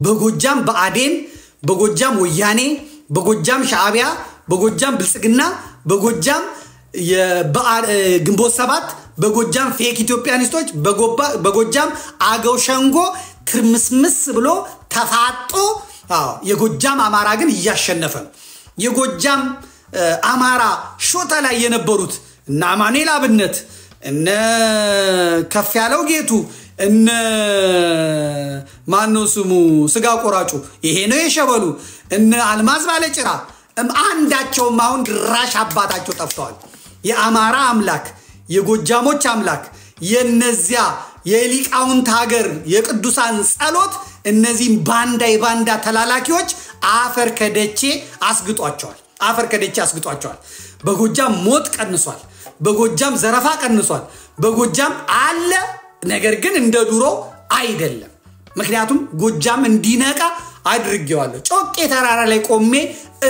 በጎጃም በአዴን በጎጃም ወያኔ በጎጃም ሻዕቢያ በጎጃም ብልጽግና በጎጃም የግንቦት ሰባት በጎጃም ፌክ ኢትዮጵያኒስቶች በጎጃም አገው ሸንጎ ትርምስምስ ብሎ ተፋጦ የጎጃም አማራ ግን እያሸነፈ ነው የጎጃም አማራ ሾታ ላይ የነበሩት እና አማኑኤል አብነት እነ ከፍ ያለው ጌቱ እነ ማነው ስሙ ስጋ ቆራጩ ይሄ ነው የሸበሉ እነ አልማዝ ባለጭራ አንዳቸውም አሁን ድራሽ አባታቸው ጠፍተዋል የአማራ አምላክ የጎጃሞች አምላክ የነዚያ የሊቃውንት ሀገር የቅዱሳን ጸሎት እነዚህም ባንዳ ተላላኪዎች አፈር ከደቼ አስግጧቸዋል በጎጃም ሞት ቀንሷል በጎጃም ዘረፋ ቀንሷል በጎጃም አለ ነገር ግን እንደ ድሮ አይደለም ምክንያቱም ጎጃም እንዲነቃ አድርጌዋለሁ ጮቄ ተራራ ላይ ቆሜ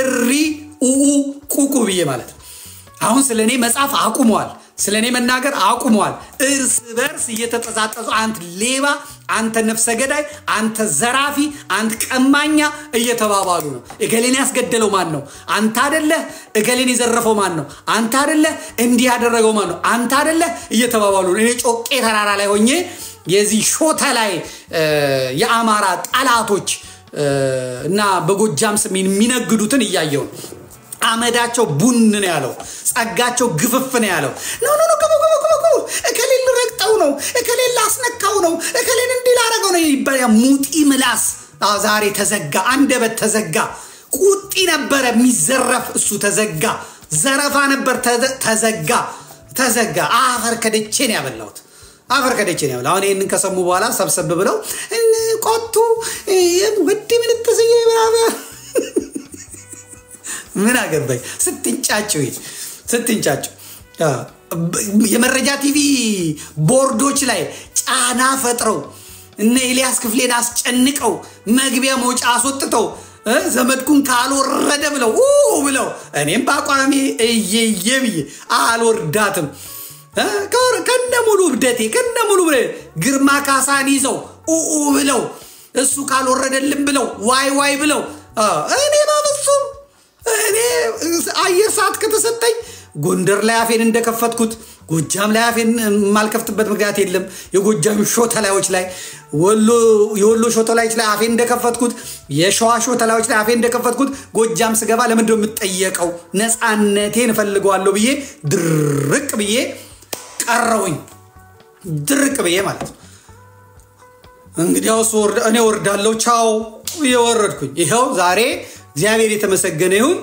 እሪ ቁቁ ብዬ ማለት አሁን ስለኔ መጻፍ አቁመዋል ስለኔ መናገር አቁመዋል እርስ በርስ እየተጠዛጠዙ አንተ ሌባ አንተ ነፍሰ ገዳይ አንተ ዘራፊ አንተ ቀማኛ እየተባባሉ ነው እገሌን ያስገደለው ማን ነው አንተ አይደለ እገሌን ይዘረፈው ማን ነው አንተ አይደለ እንዲህ ያደረገው ማን ነው አንተ አይደለ እየተባባሉ ነው እኔ ጮቄ ተራራ ላይ ሆኜ የዚህ ሾታ ላይ የአማራ ጣላቶች እና በጎጃም ስም የሚነግዱትን እያየው አመዳቸው ቡን ነው ያለው ጸጋቸው ግፍፍ ነው ያለው ኖ እከሌል ረግጠው ነው እከሌል አስነካው ነው እከሌን እንዲላረገው ነው ይባያ ሙጢ ምላስ ዛሬ ተዘጋ አንደበት ተዘጋ ቁጢ ነበር የሚዘረፍ እሱ ተዘጋ ዘረፋ ነበር ተዘጋ አፈር ከደቼ ነው ያበላውት አሁን ይሄንን ከሰሙ በኋላ ሰብሰብ ብለው ቆጡ ወዲ ምን ተዘየ ብራበ ምን አገባኝ ስትንጫጩ የመረጃ ቲቪ ቦርዶች ላይ ጫና ፈጥረው እነ ኤልያስ ክፍሌን አስጨንቀው መግቢያ መውጫ አስወጥተው ዘመድኩን ካልወረደ ብለው እኔም ባቋሚ እየየብይ አልወርዳትም ከነሙሉ ብደቴ ከነሙሉ ግርማ ካሳን ይዘው ብለው እሱ ካልወረደልም ብለው ዋይ ብለው እኔ ባበሱም እኔ አየር ሰዓት ከተሰጠኝ ጎንደር ላይ አፌን እንደከፈትኩት ጎጃም ላይ አፌን ማልከፍትበት ምክንያት የለም የጎጃም ሾተላዮች ላይ የወሎ ሾተላዮች ላይ አፌን እንደከፈትኩት የሸዋ ሾተላዮች ላይ አፌን እንደከፈትኩት ጎጃም ስገባ ለምን እንደው የምትጠየቀው ነፃነቴን ፈልገዋለሁ ብዬ ድርቅ ብዬ ቀረውኝ ድርቅ ብዬ ማለት እንግዲያው እኔ ወርዳለሁ ቻው የወረድኩኝ ይሄው ዛሬ እግዚአብሔር የተመሰገነ ይሁን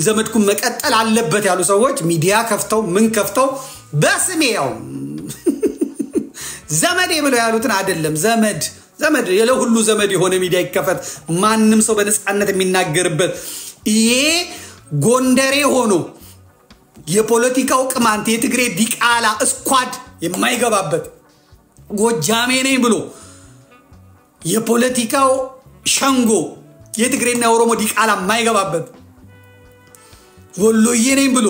ዘመድኩን መቀጠል አለበት ያሉ ሰዎች ሚዲያ ከፍተው ምን ከፍተው በስሜ ያው ዘመዴ ብለው ያሉትን አይደለም ዘመድ የለሁሉ ዘመድ የሆነ ሚዲያ ይከፈት ማንንም ሰው በነፃነት የሚናገርበት ይሄ ጎንደሬ ሆኖ የፖለቲካው ቅማንት የትግሬ ዲቃላ ስኳድ የማይገባበት ጎጃሜ ነኝ ብሎ የፖለቲካው ሸንጎ የትግሬና ኦሮሞ ዲቃላ የማይገባበት ወሎዬ ነኝ ብሎ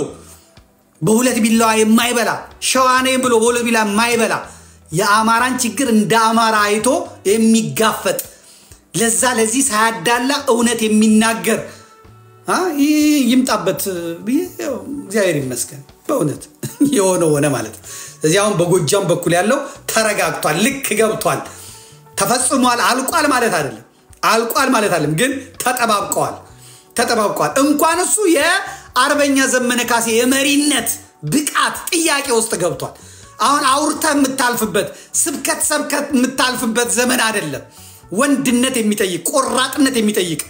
በሁለት ቢላዋ የማይበላ ሸዋ ነኝ ብሎ በሁለት ቢላ የማይበላ የአማራን ችግር እንደ አማራ አይቶ የሚጋፈጥ ለዚህ ሳያዳላ እውነት የሚናገር ይምጣበት እግዚአብሔር ይመስገን በእውነት የሆነ ማለት ስለዚህ አሁን በጎጃም በኩል ያለው ተረጋግቷል ልክ ገብቷል ተፈጽሟል አልቋል ማለት አይደለም ግን ተጠባብቀዋል እንኳን እሱ የአርበኛ ዘመነ ካሴ የመሪነት ብቃት ጥያቄ ውስጥ ገብቷል አሁን አውርታ የምታልፍበት ስብከት የምታልፍበት ዘመን አይደለም ወንድነት የሚጠይቅ ቆራጥነት የሚጠይቅ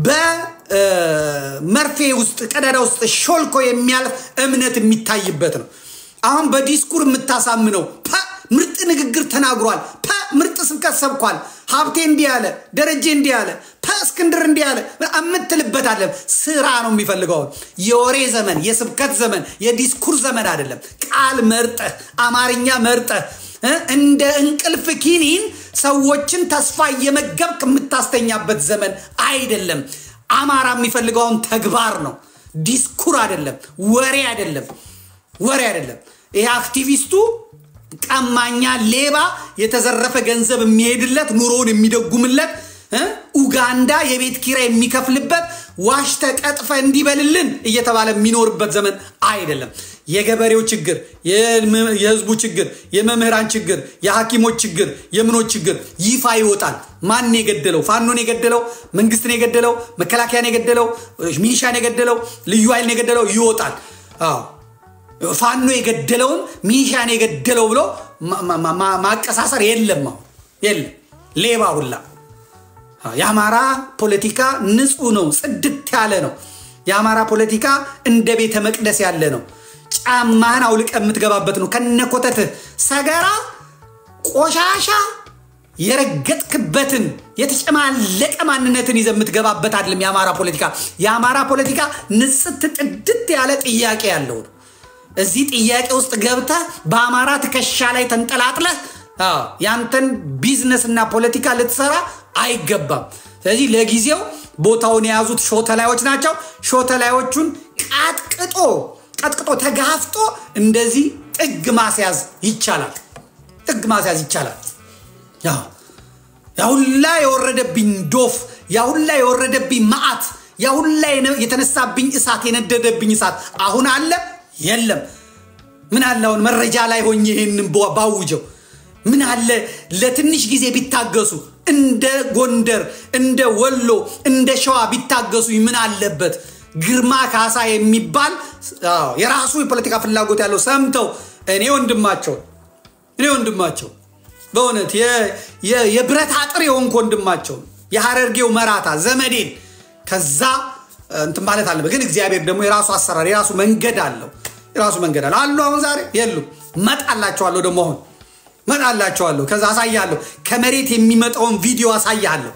በመርፌ ውስጥ ቀዳዳ ውስጥ ሾልኮ የሚያልፍ እምነት የሚታይበት ነው አሁን በዲስኩር የምታሳምነው ምርጥ ንግግር ተናግሯል ምርጥ ስብከት ሰብኳል ሀብቴ እንዲያለ ደረጀ እንዲያለ እስክንድር እንዲያለ አምትልበት አይደለም ስራ ነው የሚፈልገው የወሬ ዘመን የስብከት ዘመን የዲስኩር ዘመን አይደለም ቃል መርጠ አማርኛ መርጠ እንደ እንቅልፍ ኪኒን ሰዎችን ተስፋ የመገብክ የምታስተኛበት ዘመን አይደለም አማራ የሚፈልገው ተግባር ነው ዲስኩር አይደለም ወሬ አይደለም ይሄ አክቲቪስቱ ቀማኛ ሌባ የተዘረፈ ገንዘብ የሚሄድለት ኑሮውን የሚደጉምለት ኡጋንዳ የቤት ኪራይ የሚከፍልበት ዋሽተ ቀጥፈ እንዲበልልን እየተባለ የሚኖርበት ዘመን አይደለም። የገበሬው ችግር፣ የህዝቡ ችግር፣ የመምህራን ችግር፣ የሐኪሞች ችግር፣ የምኖች ችግር ይፋ ይወጣል። ማን የገደለው? ፋኖን የገደለው? መንግስትን የገደለው? መከላከያን የገደለው? ሚሊሻን የገደለው? ልዩ ኃይልን የገደለው? ይወጣል። አዎ ፋኖ የገደለውን ሚሊሻን የገደለው ብሎ ማቀሳሰር የለም። የለም ሌባ ሁላ። የአማራ ፖለቲካ ንጹህ ነው፣ ጽድት ያለ ነው። የአማራ ፖለቲካ እንደ ቤተ መቅደስ ያለ ነው። ጫማህን አውልቀ የምትገባበት ነው። ከነኮተት ሰገራ ቆሻሻ የረገጥክበትን የተጨማለቀ ማንነትን ይዘህ የምትገባበት አይደለም የአማራ ፖለቲካ። የአማራ ፖለቲካ ንጽት ጥድት ያለ ጥያቄ ያለው ነው። እዚህ ጥያቄ ውስጥ ገብተህ በአማራ ትከሻ ላይ ተንጠላጥለህ ያንተን ቢዝነስና ፖለቲካ ልትሰራ አይገባም። ስለዚህ ለጊዜው ቦታውን የያዙት ሾተላዮች ናቸው። ሾተላዮቹን ቀጥቅጦ ተጋፍጦ እንደዚህ ጥግ ማስያዝ ይቻላል። ጥግ ማስያዝ ይቻላል። ያሁላ የወረደብኝ ዶፍ፣ ያሁላ የወረደብኝ ማዓት፣ ያሁላ የተነሳብኝ እሳት፣ የነደደብኝ እሳት አሁን አለ የለም? ምን አለ አሁን መረጃ ላይ ሆኜ ይሄንን ባውጀው? ምን አለ ለትንሽ ጊዜ ቢታገሱ? እንደ ጎንደር፣ እንደ ወሎ፣ እንደ ሸዋ ቢታገሱ ምን አለበት? ግርማ ካሳ የሚባል የራሱ የፖለቲካ ፍላጎት ያለው ሰምተው እኔ ወንድማቸው በእውነት የብረት አጥር የሆንኩ ወንድማቸው የሐረርጌው መራታ ዘመዴን ከዛ እንትን ማለት አለበት። ግን እግዚአብሔር ደግሞ የራሱ አሰራር የራሱ መንገድ አለው። አሉ አሁን ዛሬ የሉም። መጣላቸዋለሁ ደግሞ አሁን መጣላቸዋለሁ። ከዛ አሳያለሁ። ከመሬት የሚመጣውን ቪዲዮ አሳያለሁ።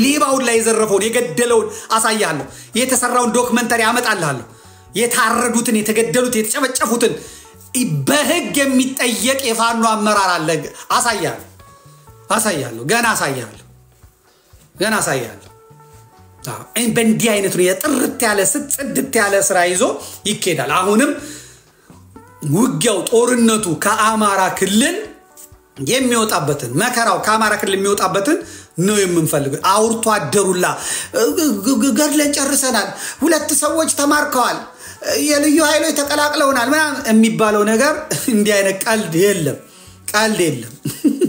ሌባውን ላይ የዘረፈውን የገደለውን አሳያለሁ። የተሰራውን ዶክመንተሪ አመጣልሃለሁ። የታረዱትን፣ የተገደሉት፣ የተጨበጨፉትን በህግ የሚጠየቅ የፋኖ አመራር አለ። አሳያለሁ። ገና አሳያለሁ። በእንዲህ አይነት ነው የጥርት ያለ ጽድት ያለ ስራ ይዞ ይኬዳል። አሁንም ውጊያው ጦርነቱ ከአማራ ክልል የሚወጣበትን መከራው ከአማራ ክልል የሚወጣበትን ነው የምንፈልገው። አውርቶ አደሩላ ገድለን ጨርሰናል፣ 2 ሰዎች ተማርከዋል፣ የልዩ ኃይሎች ተቀላቅለውናል ምናምን የሚባለው ነገር እንዲህ አይነት ቀልድ የለም።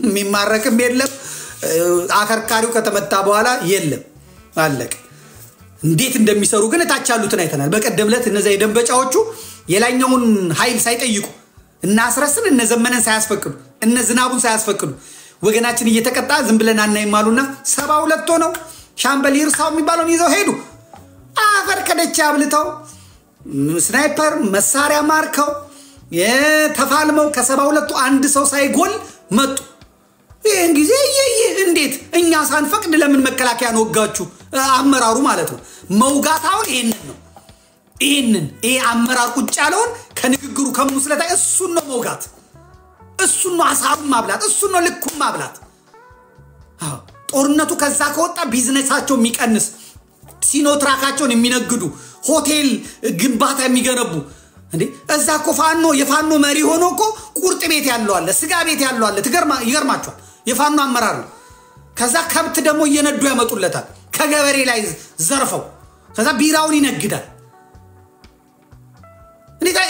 የሚማረክም የለም። አከርካሪው ከተመታ በኋላ የለም። አለቀ። እንዴት እንደሚሰሩ ግን እታች ያሉትን አይተናል። በቀደምለት እነዛ የደንበጫዎቹ የላይኛውን ኃይል ሳይጠይቁ እና አስረስን እነ ዘመነን ሳያስፈቅዱ እነ ዝናቡን ሳያስፈቅዱ ወገናችን እየተቀጣ ዝም ብለን አናይማሉና 72 ሆነው ሻምበል ይርሳው የሚባለውን ይዘው ሄዱ። አፈር ከደቻ አብልተው ስናይፐር መሳሪያ ማርከው የተፋልመው ከ72ቱ አንድ ሰው ሳይጎል መጡ። ይሄን ጊዜ እንዴት እኛ ሳንፈቅድ ለምን መከላከያ ነው ወጋችሁ? አመራሩ ማለት ነው። መውጋታውን ይሄ አመራር ቁጭ ያለውን ከንግግሩ ከሙስለታ እሱን ነው መውጋት፣ እሱን ነው አሳቡን ማብላት፣ እሱን ነው ልኩም ማብላት። ጦርነቱ ከዛ ከወጣ ቢዝነሳቸው የሚቀንስ ሲኖትራካቸውን የሚነግዱ ሆቴል ግንባታ የሚገነቡ እንዴ እዛ እኮ የፋኖ መሪ ሆኖ እኮ ቁርጥ ቤት ያለው አለ፣ ስጋ ቤት ያለው አለ። ይገርማቸዋል። የፋኖ አመራር ነው። ከዛ ከብት ደግሞ እየነዱ ያመጡለታል ከገበሬ ላይ ዘርፈው። ከዛ ቢራውን ይነግዳል።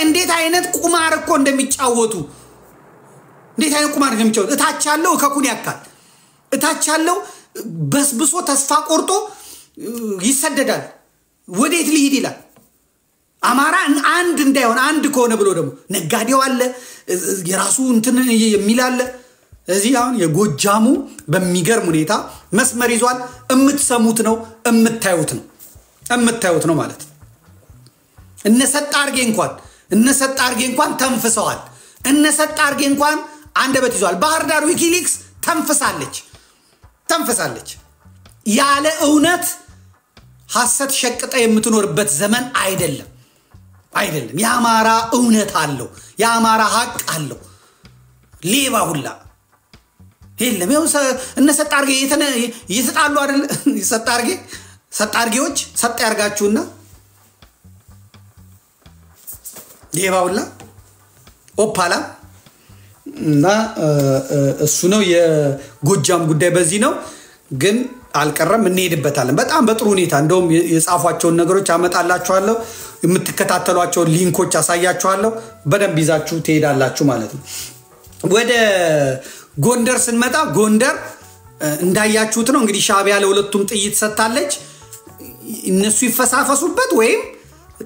እንዴት አይነት ቁማር እኮ እንደሚጫወቱ እታች ያለው ከኩን ያካል። እታች ያለው በስብሶ ተስፋ ቆርጦ ይሰደዳል። ወዴት ሊሄድ ይላል? አማራ አንድ እንዳይሆን አንድ ከሆነ ብሎ ደግሞ ነጋዴው አለ፣ የራሱ እንትን የሚላለ። እዚህ አሁን የጎጃሙ በሚገርም ሁኔታ መስመር ይዟል። እምትሰሙት ነው እምታዩት ነው ማለት ነው። እነሰጣ አርጌ እንኳን ተንፍሰዋል። እነሰጣ አርጌ እንኳን አንደበት ይዟል። ባህር ዳር ዊኪሊክስ ተንፍሳለች። ያለ እውነት ሐሰት ሸቅጠ የምትኖርበት ዘመን አይደለም። የአማራ እውነት አለው፣ የአማራ ሀቅ አለው። ሌባ ሁላ የለም። ይኸው እነሰጣ አርጌ እየተጣሉ አይደል? ሰጣ አርጌዎች ሰጣ ያርጋችሁና ሌባ ሁላ ኦፓላ እና እሱ ነው የጎጃም ጉዳይ በዚህ ነው ግን አልቀረም እንሄድበታለን በጣም በጥሩ ሁኔታ እንደውም የጻፏቸውን ነገሮች አመጣላችኋለሁ የምትከታተሏቸው ሊንኮች አሳያችኋለሁ በደንብ ይዛችሁ ትሄዳላችሁ ማለት ነው ወደ ጎንደር ስንመጣ ጎንደር እንዳያችሁት ነው እንግዲህ ሻዕቢያ ለሁለቱም ጥይት ሰጣለች እነሱ ይፈሳፈሱበት ወይም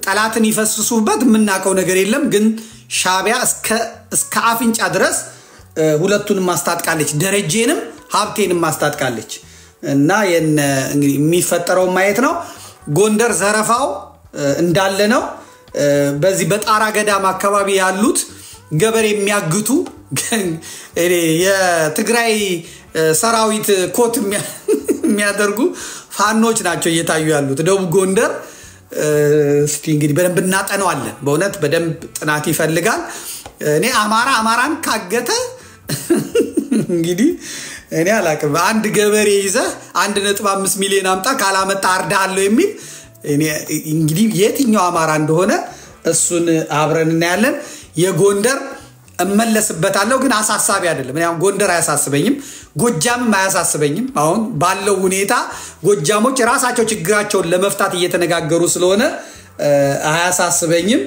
ጠላትን ይፈስሱበት ምናቀው ነገር የለም ግን ሻዕቢያ እስከ አፍንጫ ድረስ ሁለቱንም ማስታጥቃለች ደረጀንም ሀብቴንም ማስታጥቃለች እና እንግዲህ የሚፈጠረው ማየት ነው ጎንደር ዘረፋው እንዳለ ነው በዚህ በጣራ ገዳም አካባቢ ያሉት ገበሬ የሚያግቱ የትግራይ ሰራዊት ኮት የሚያደርጉ ፋኖች ናቸው እየታዩ ያሉት ደቡብ ጎንደር እስቲ እንግዲህ በደንብ እናጠናዋለን በእውነት በደንብ ጥናት ይፈልጋል እኔ አማራን ካገተ እንግዲህ እኔ አላቅም አንድ ገበሬ ይዘህ 1.5 ሚሊዮን አምጣ ካላመጣ አርዳለሁ የሚል እኔ እንግዲህ የትኛው አማራ እንደሆነ እሱን አብረን እናያለን የጎንደር እመለስበታለሁ ግን አሳሳቢ አይደለም እኔ ጎንደር አያሳስበኝም ጎጃምም አያሳስበኝም አሁን ባለው ሁኔታ ጎጃሞች ራሳቸው ችግራቸውን ለመፍታት እየተነጋገሩ ስለሆነ አያሳስበኝም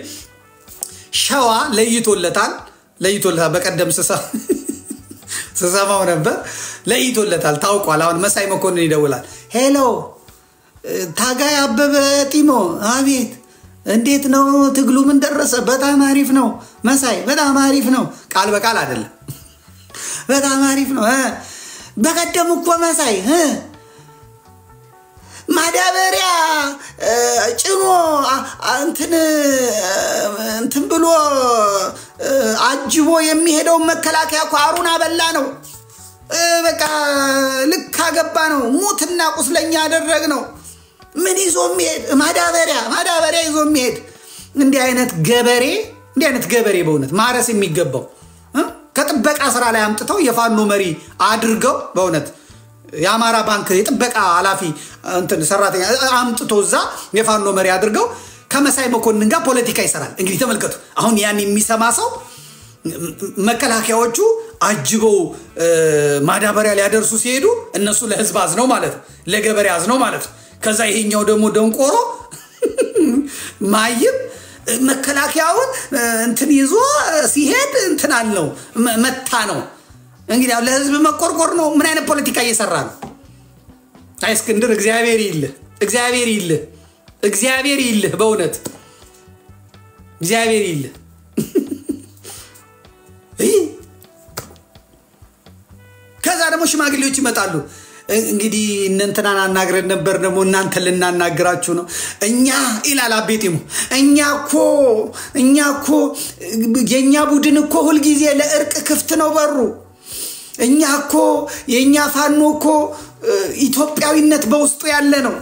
ሸዋ ለይቶለታል በቀደም ስሰማው ነበር ለይቶለታል ታውቋል አሁን መሳይ መኮንን ይደውላል ሄሎ ታጋይ አበበ ጢሞ አቤት እንዴት ነው ትግሉ ምን ደረሰ በጣም አሪፍ ነው መሳይ በጣም አሪፍ ነው ቃል በቃል አይደለም በጣም አሪፍ ነው በቀደም እኮ መሳይ ማዳበሪያ ጭኖ እንትን ብሎ አጅቦ የሚሄደው መከላከያ ቋሩና በላ ነው በቃ ልክ አገባ ነው ሙትና ቁስለኛ ያደረግ ነው ምን ይዞ የሚሄድ ማዳበሪያ ይዞ የሚሄድ እንዲህ አይነት ገበሬ በእውነት ማረስ የሚገባው ከጥበቃ ስራ ላይ አምጥተው የፋኖ መሪ አድርገው በእውነት የአማራ ባንክ የጥበቃ ኃላፊ እንትን ሰራተኛ አምጥተው እዛ የፋኖ መሪ አድርገው ከመሳይ መኮንን ጋር ፖለቲካ ይሰራል እንግዲህ ተመልከቱ አሁን ያን የሚሰማ ሰው መከላከያዎቹ አጅበው ማዳበሪያ ሊያደርሱ ሲሄዱ እነሱ ለህዝብ አዝነው ማለት ለገበሬ አዝነው ማለት ከዛ ይሄኛው ደግሞ ደንቆሮ ማይም መከላከያውን እንትን ይዞ ሲሄድ እንትን አለው መታ ነው እንግዲህ ለህዝብ መቆርቆር ነው ምን አይነት ፖለቲካ እየሰራ ነው አይ እስክንድር እግዚአብሔር ይልህ በእውነት እግዚአብሔር ይልህ ከዛ ደግሞ ሽማግሌዎች ይመጣሉ እንግዲህ እንንተናን አናግረን ነበር ደግሞ እናንተ ልናናግራችሁ ነው እኛ ኢላላ ቤቴሙ እኛኮ የኛ ቡድን እኮ ሁሉ ጊዜ ለእርቅ ክፍት ነው በሩ እኛኮ የኛ ፋኖኮ ኢትዮጵያዊነት በውስጡ ያለ ነው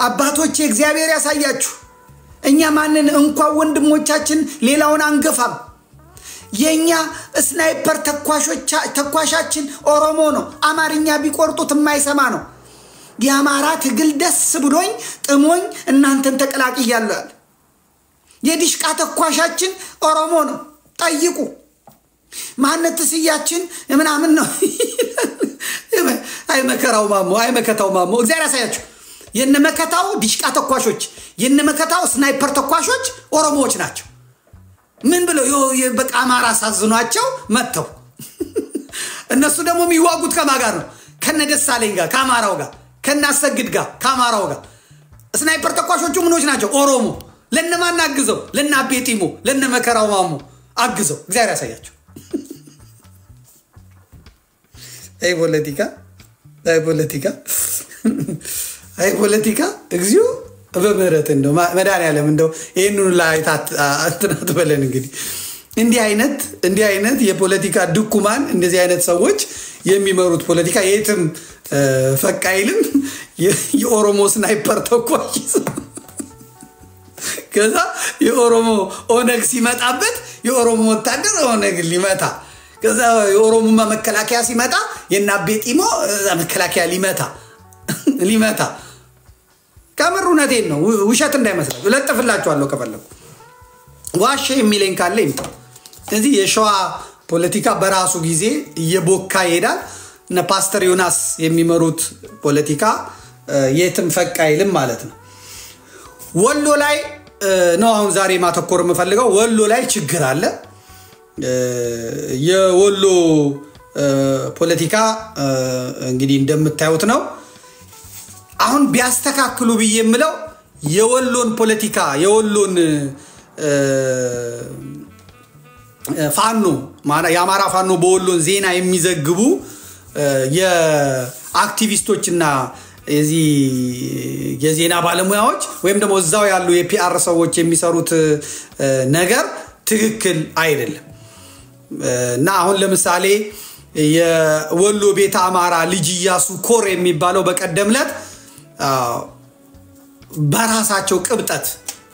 አባቶች እግዚአብሔር ያሳያችሁ እኛ ማንን እንኳን ወንድሞቻችን ሌላውን አንገፋም የኛ ስናይፐር ተኳሻችን ኦሮሞ ነው አማርኛ ቢቆርጡት የማይሰማ ነው የአማራ ትግል ደስ ብሎኝ ጥሞኝ እናንተን ተቀላቅያለሁ የዲሽቃ ተኳሻችን ኦሮሞ ነው ጠይቁ ማንነትስያችን ምናምን ነው አይመከታው ማሞ እግዚአብሔር ያሳያችሁ የነመከታው ዲሽቃ ተኳሾች የነመከታው ስናይፐር ተኳሾች ኦሮሞዎች ናቸው ምን ብለው በቃ አማራ ሳዝኗቸው መተው እነሱ ደግሞ የሚዋጉት ከማጋር ነው ከነደሳለኝ ጋር ከአማራው ጋር ከናሰግድ ጋር ከአማራው ጋር ስናይፐር ተኳሾቹ ምኖች ናቸው ኦሮሞ ለነማን አግዘው ለናቤቲሞ ለነመከራው ማሙ አግዘው እግዚአብሔር ያሳያቸው አይ ፖለቲካ እግዚኦ በመረተ እንደው መዳን ያለም እንደው ይሄንን ላይ አትናት በለን እንግዲህ እንዲህ አይነት የፖለቲካ ድኩማን እንደዚህ አይነት ሰዎች የሚመሩት ፖለቲካ የትም ፈቃይልም የኦሮሞ ስናይፐር ተኳሽ ከዛ የኦሮሞ ኦነግ ሲመጣበት የኦሮሞ ወታደር ኦነግ ሊመታ ከዛ የኦሮሞ መከላከያ ሲመጣ የናቤጢሞ መከላከያ ሊመታ ከመሩነቴን ነው ውሸት እንዳይመስላችሁ ለጥፍላችኋለሁ ከፈለኩ ዋሽ የሚለኝ ካለ ይምጣ እዚህ የሸዋ ፖለቲካ በራሱ ጊዜ እየቦካ ይሄዳል እና ፓስተር ዮናስ የሚመሩት ፖለቲካ የትም ፈቅ አይልም ማለት ነው ወሎ ላይ ነው አሁን ዛሬ ማተኮር የምፈልገው ወሎ ላይ ችግር አለ የወሎ ፖለቲካ እንግዲህ እንደምታዩት ነው አሁን ቢያስተካክሉ በየምለው የወሎን ፖለቲካ የወሎን ፋኖ ያማራ ፋኖ በወሎን ዜና የሚዘግቡ የአክቲቪስቶችና የዜና ባለሙያዎች ወይም ደግሞ እዛው ያሉ የፒአር ሰዎች የሚሰሩት ነገር ትክክል አይደለም እና አሁን ለምሳሌ የወሎ ቤተ አማራ ልጅ ኢያሱ ኮር የሚባለው በቀደምለት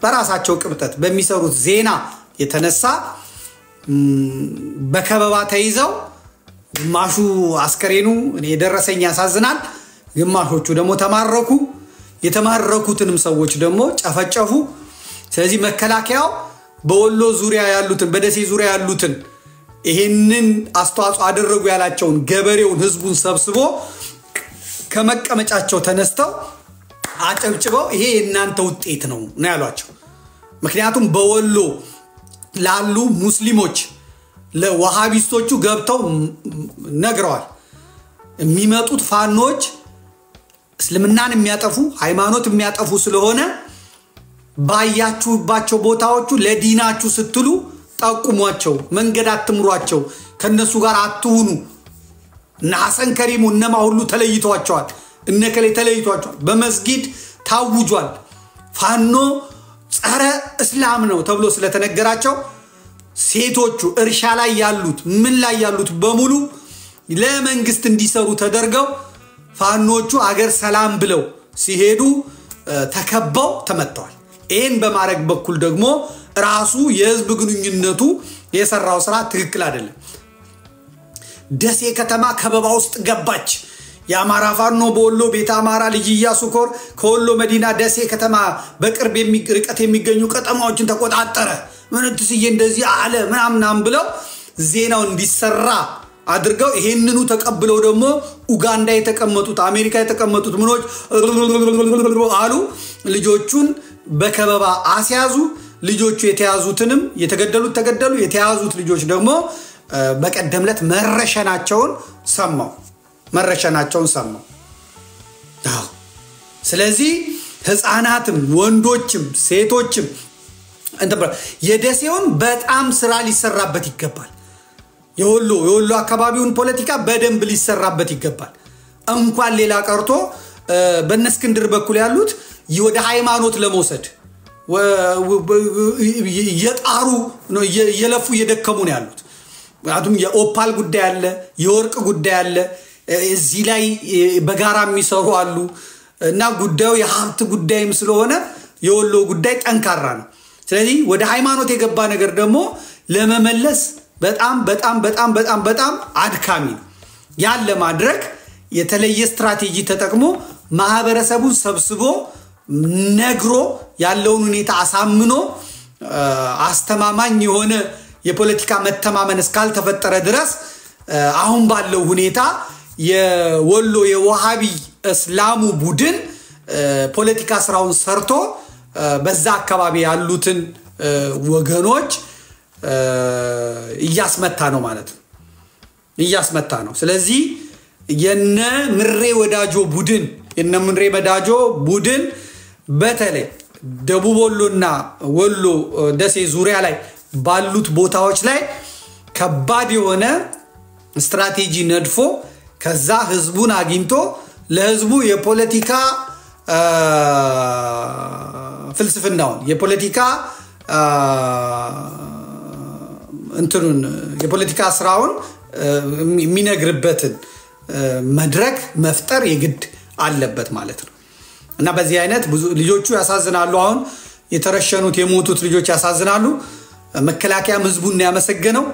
በራሳቸው ቅብጠት በሚሰሩት ዜና የተነሳ በከበባ ተይዘው ግማሹ አስከሬኑ እኔ ደረሰኝ ያሳዝናል ግማሾቹ ደግሞ ተማረኩ የተማረኩትንም ሰዎች ደግሞ ጨፈጨፉ ስለዚህ መከላከያው በወሎ ዙሪያ ያሉትን በደሴ ዙሪያ ያሉትን ይሄንን አስተዋጽኦ አደረጉ ያላቸውን ገበሬውን ህዝቡን ሰብስቦ ከመቀመጫቸው ተነስተው አጨብጭበው ይሄ እናንተ ውጤት ነው ያሏቸው ምክንያቱም በወሎ ላሉ ሙስሊሞች ለዋሃቢስቶቹ ገብተው ነግረዋል የሚመጡት ፋኖች እስልምናን የሚያጠፉ ሃይማኖት የሚያጠፉ ስለሆነ ባያችሁባቸው ቦታዎቹ ለዲናችሁ ስትሉ ጠቁሟቸው መንገድ አትምሯቸው ከነሱ ጋር አትሁኑ ናሰን ከሪሙ እነማ ሁሉ ተለይቷቸዋል እነከለ ተለይቷቸዋል በመስጊድ ታውጇል ፋኖ ጸረ እስላም ነው ተብሎ ስለተነገራቸው ሴቶቹ እርሻ ላይ ያሉት ምን ላይ ያሉት በሙሉ ለመንግስት እንዲሰሩ ተደርገው ፋኖቹ አገር ሰላም ብለው ሲሄዱ ተከበው ተመተዋል ይሄን በማረግ በኩል ደግሞ ራሱ የህዝብ ግንኙነቱ የሰራው ስራ ትክክል አይደለም ደሴ ከተማ ከበባ ውስጥ ገባች ያማራ ፋኖ በወሎ ቤተ አማራ ልጅ ኢያሱ ኮር ከወሎ መዲና ደሴ ከተማ በቅርብ ርቀት የሚገኙ ከተማዎችን ተቆጣጠረ ምንትስዬ እንደዚህ አለ ምናምን ብለው ዜናው እንዲሰራ አድርገው ይሄንኑ ተቀብለው ደግሞ ኡጋንዳ የተቀመጡት አሜሪካ የተቀመጡት ምኖች አሉ ልጆቹን በከበባ አስያዙ ልጆቹ የተያዙትንም የተገደሉት ተገደሉ የተያዙት ልጆች ደግሞ በቀደምለት መረሸናቸውን ሰማው ስለዚህ ህፃናትም ወንዶችም ሴቶችም የደሴውን በጣም ስራ ሊሰራበት ይገባል የወሎ አካባቢውን ፖለቲካ በደንብ ሊሰራበት ይገባል እንኳን ሌላ ቀርቶ በነስክንድር በኩል ያሉት ወደ ሃይማኖት ለመውሰድ የጣሩ ነው የለፉ የደከሙ ነው ያሉት አዱም የኦፓል ጉዳይ አለ የወርቅ ጉዳይ አለ እዚህ ላይ በጋራ የሚሰሩ አሉ እና ጉዳዩ የሀብት ጉዳይም ስለሆነ የወሎ ጉዳይ ጠንካራ ነው ስለዚህ ወደ ሃይማኖት የገባ ነገር ደግሞ ለመመለስ በጣም አድካሚ ነው ያለ ማድረግ የተለየ ስትራቴጂ ተጠቅሞ ማህበረሰቡን ሰብስቦ ነግሮ ያለውን ሁኔታ አሳምኖ አስተማማኝ የሆነ የፖለቲካ መተማመን እስካልተፈጠረ ድረስ አሁን ባለው ሁኔታ የወሎ የዋሃቢ እስላሙ ቡድን ፖለቲካ ስራውን ሰርቶ በዛ አካባቢ ያሉትን ወገኖች እያስመታ ነው ማለት ነው እያስመታ ነው ስለዚህ የነ ምሬ ወዳጆ ቡድን በተለይ ደቡብ ወሎና ወሎ ደሴ ዙሪያ ላይ ባሉት ቦታዎች ላይ ከባድ የሆነ ስትራቴጂ ነድፎ ከዛ ህዝቡን አግኝቶ ለህዝቡ የፖለቲካ ፍልስፍናውን የፖለቲካ የፖለቲካ ስራውን የሚነግርበትን መድረክ መፍጠር የግድ አለበት ማለት ነው እና በዚህ አይነት ብዙ ልጆቹ ያሳዝናሉ አሁን የተረሸኑት የሞቱት ልጆች ያሳዝናሉ መከላከያም ህዝቡን ያመሰገነው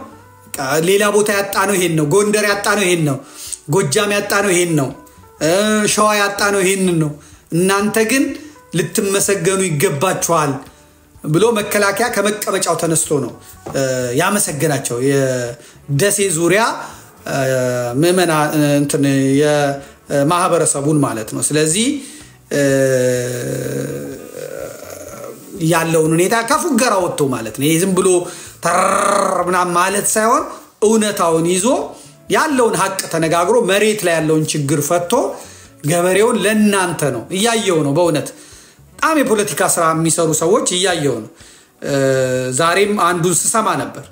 ሌላ ቦታ ያጣነው ይሄን ነው ጎንደር ያጣነው ይሄን ነው ጎጃም ያጣነው ይሄን ነው ሸዋ ያጣነው ይሄን ነው እናንተ ግን ልትመሰገኑ ይገባችኋል ብሎ መከላከያ ከመቀመጫው ተነስቶ ነው ያመሰገናቸው የደሴ ዙሪያ ምዕመና እንትን የማህበረሰቡን ማለት ነው ስለዚህ ያለውን ሁኔታ ከፉገራ ወጥቶ ማለት ነው ዝም ብሎ ተርብና ማለት ሳይሆን እውነታውን ይዞ ያለውን ሀቅ ተነጋግሮ መሬት ላይ ያለውን ችግር ፈቶ ገበሬውን ለናንተ ነው ያያየው ነው በእውነት በጣም የፖለቲካ ስራ የሚሰሩ ሰዎች ያያየው ነው ዛሬም አንዱን ስሰማ ነበር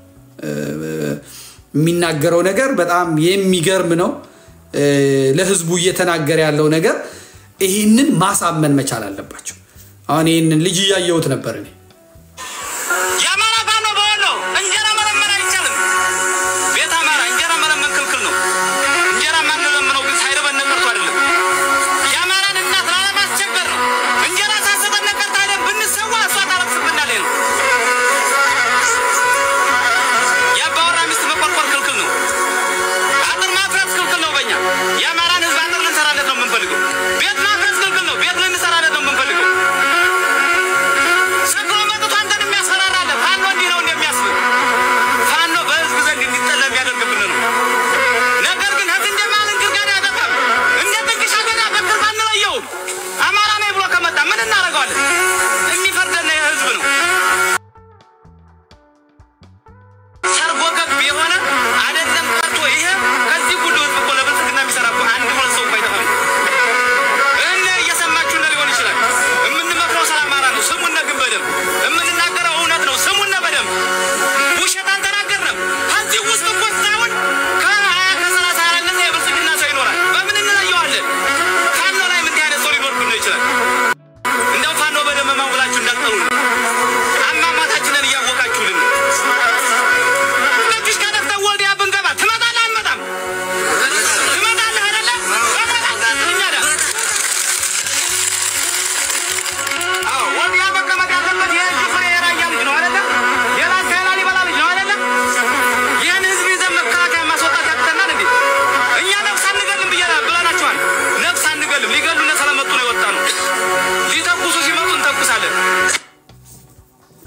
የሚናገረው ነገር በጣም የሚገርም ነው ለህዝቡ እየተናገረ ያለው ነገር ይሄንን ማሳመን መቻል አለባቸው አሁን ይሄንን ልጅ ያያየውት ነበር እኔ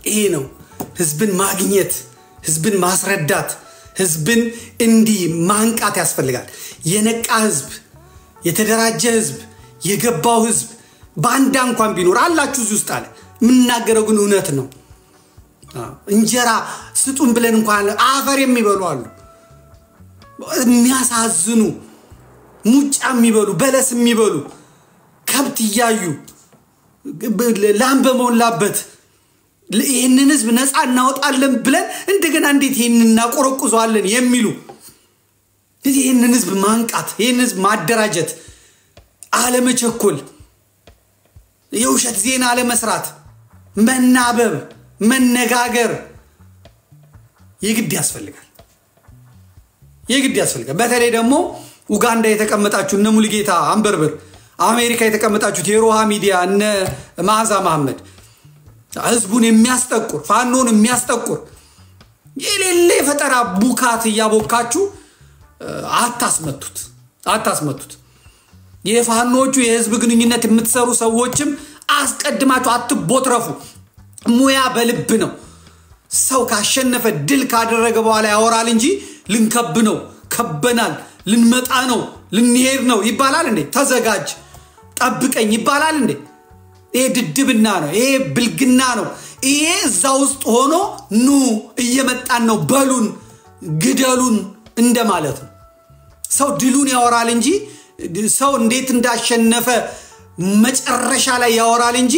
ይሄ ነው ህዝብን ማግኘት ህዝብን ማስረዳት ህዝብን እንዲ ማንቃት ያስፈልጋል የነቃ ህዝብ የተደራጀ ህዝብ የገባው ህዝብ ባንዳ እንኳን ቢኖር አላችሁ እዚህ ውስጥ አለ ምንናገረው ግን እውነት ነው እንጀራ ስጡን ብለን እንኳን አፈር የሚበሉ አሉ የሚያሳዝኑ ሙጫ የሚበሉ በለስ የሚበሉ ከብት ያዩ ላምበመውላበት ይሄንን ህዝብ ነፃ እናወጣለን ብለን እንደገና እንዴት ይሄንን እናቆረቁዘዋለን የሚሉ ይሄንን ህዝብ ማንቃት ይሄንን ህዝብ ማደራጀት አለመቸኮል የውሸት ዜና አለመስራት መናበብ መነጋገር የግድ ያስፈልጋል በተለይ ደግሞ ኡጋንዳ የተቀመጣችሁ እነ ሙሉጌታ አንበርብር አሜሪካ የተቀመጣችሁ የሮሃ ሚዲያ እነ ማዛ መሐመድ ህዝቡን የሚያስጠቁር ፋኖን የሚያስጠቁር የሌለ ፈጠራ ቡካት ያቦካችሁ አታስመቱት የፋኖቹ የህዝብ ግንኙነት የምትሰሩ ሰዎችም አስቀድማችሁ አትቦትረፉ ሙያ በልብ ነው ሰው ካሸነፈ ድል ካደረገ በኋላ ያወራል እንጂ ልንከብ ነው ከበናል ልንመጣ ነው ልንሄድ ነው ይባላል እንዴ ተዘጋጅ ጠብቀኝ ይባላል እንዴ ይሄ ድድብና ነው ይሄ ብልግና ነው ይሄ እዛው ውስጥ ሆኖ ኑ እየመጣን ነው በሉን ግደሉን እንደማለት ነው ሰው ድሉን ያወራል እንጂ ሰው እንዴት እንዳሸነፈ መጨረሻ ላይ ያወራል እንጂ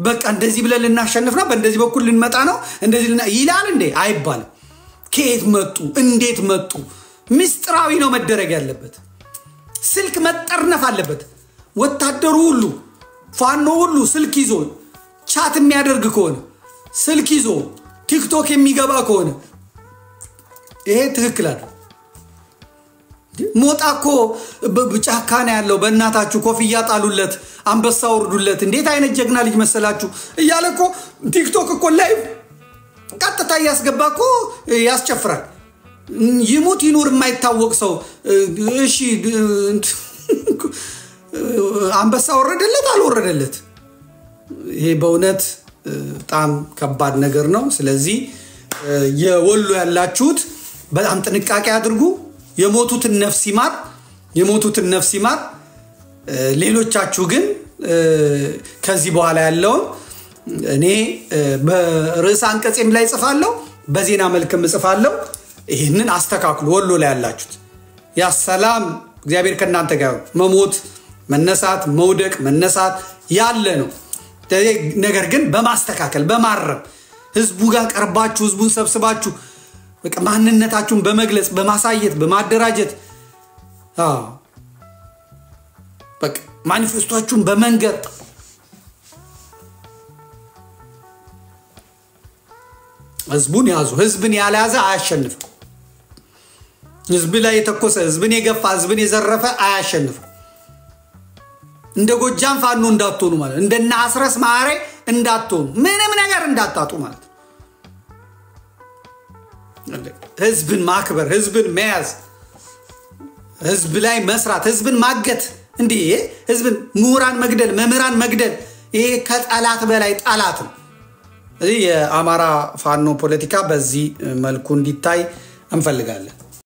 በቃ እንደዚህ ብለን ልናሸንፍ ነው በእንደዚህ በኩል ልንመጣ ነው እንደዚህ ይላል እንዴ አይባልም ከየት መጡ እንዴት መጡ ምስጥራዊ ነው መደረግ ያለበት ስልክ መጠርነፍ አለበት ወታደሩ ሁሉ ፋኖ ሁሉ ስልክ ይዞ ቻት የሚያደርግ ከሆነ ስልክ ይዞ ቲክቶክ የሚገባ ከሆነ ይሄ ትክክል አይደል ሞጣኮ በጫካና ያለው በእናታችሁ ኮፍያ ጣሉለት አንበሳ ወርዱለት እንዴት አይነት ጀግና ልጅ መሰላችሁ እያለኮ ቲክቶክ እኮ ላይ ቀጥታ ያስገባኮ ያስጨፍራል ይሙት ይኑር የማይታወቅ ሰው እሺ አንበሳ ወረደለት አልወረደለት ይሄ በእውነት በጣም ከባድ ነገር ነው ስለዚህ የወሎ ያላችሁት በጣም ጥንቃቄ አድርጉ የሞቱትን ነፍስ ይማር ሌሎቻችሁ ግን ከዚህ በኋላ ያለው እኔ በርዕሰ አንቀጽም ላይ ጽፋለሁ በዜና መልክም ጽፋለሁ ይሄንን አስተካክሉ ወሎ ላይ ያላችሁት ያ ሰላም እግዚአብሔር ከናንተ ጋር መሞት መነሳት መውደቅ መነሳት ያለ ነው ነገር ግን በማስተካከል በማረም ህዝቡ ጋር ቀርባችሁ ህዝቡን ሰብስባችሁ በቃ ማንነታችሁን በመግለጽ በማሳየት በማደራጀት በቃ ማኒፌስቶአችሁን በመንገር ህዝቡን ያዙ ህዝብን ያላያዘ አያሸንፍም ህዝብ ላይ የተኮሰ ህዝብን የገፋ ህዝብን የዘረፈ አያሸንፍም እንደ ጎጃም ፋኖ እንዳትሆኑ ማለት እንደና አስረስ ማሬ እንዳትሆኑ ምንም ነገር እንዳታጡ ማለት ህዝብን ማክበር ህዝብን መያዝ ህዝብ ላይ መስራት ህዝብን ማገት እንዴ ህዝብን ምሁራን መግደል መምህራን መግደል ይሄ ከጠላት በላይ ጠላት ነው የአማራ ፋኖ ፖለቲካ በዚህ መልኩ እንዲታይ እንፈልጋለን